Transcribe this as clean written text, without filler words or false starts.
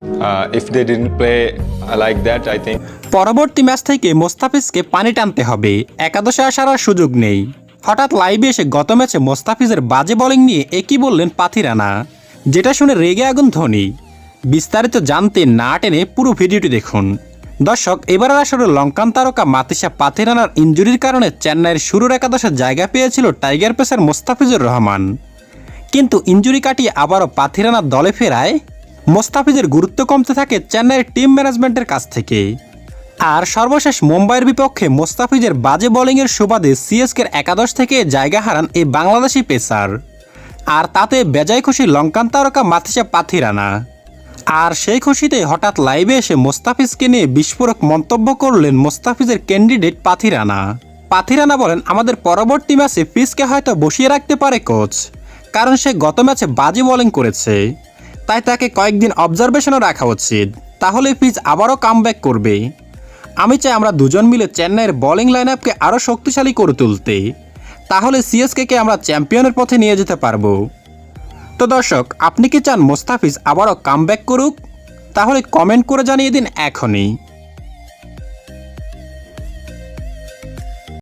If they didn't play like that, I think. পরবর্তী match থেকে মোস্তাফিজকে পানি টানতে হবে, একাদশে আসার আর সুযোগ নেই। হঠাৎ লাইভে এসে গত ম্যাচে মোস্তাফিজের বাজে বোলিং নিয়ে একই বললেন পাথি রানা, যেটা শুনে রেগে আগুন ধোনি। বিস্তারিত জানতে না টেনে পুরো ভিডিওটি দেখুন। দর্শক, এবারের আসরে লঙ্কান তারকা মাতিসা পাথি রানার ইনজুরির কারণে চেন্নাইয়ের শুরুর একাদশে জায়গা পেয়েছিল টাইগার পেসার মোস্তাফিজুর রহমান, কিন্তু ইনজুরি কাটিয়ে আবারও পাথি রানার দলে ফেরায় মোস্তাফিজের গুরুত্ব কমতে থাকে চেন্নাইয়ের টিম ম্যানেজমেন্টের কাছ থেকে। আর সর্বশেষ মুম্বাইয়ের বিপক্ষে মোস্তাফিজের বাজে বোলিংয়ের সুবাদে সিএসকের একাদশ থেকে জায়গা হারান এই বাংলাদেশি পেসার। আর তাতে বেজায় খুশি লঙ্কান তারকা মাতিসা পাথি রানা। আর সেই খুশিতে হঠাৎ লাইভে এসে মোস্তাফিজকে নিয়ে বিস্ফোরক মন্তব্য করলেন মোস্তাফিজের ক্যান্ডিডেট পাথি রানা। পাথি রানা বলেন, আমাদের পরবর্তী ম্যাচে ফিজকে হয়তো বসিয়ে রাখতে পারে কোচ, কারণ সে গত ম্যাচে বাজে বোলিং করেছে, তাই তাকে কয়েকদিন অবজারভেশনও রাখা উচিত, তাহলে ফিজ আবারও কামব্যাক করবে। আমি চাই আমরা দুজন মিলে চেন্নাইয়ের বোলিং লাইন আপকে আরও শক্তিশালী করে তুলতে, তাহলে সিএসকে আমরা চ্যাম্পিয়নের পথে নিয়ে যেতে পারবো। তো দর্শক, আপনি কি চান মোস্তাফিজ আবারও কামব্যাক করুক? তাহলে কমেন্ট করে জানিয়ে দিন এখনই।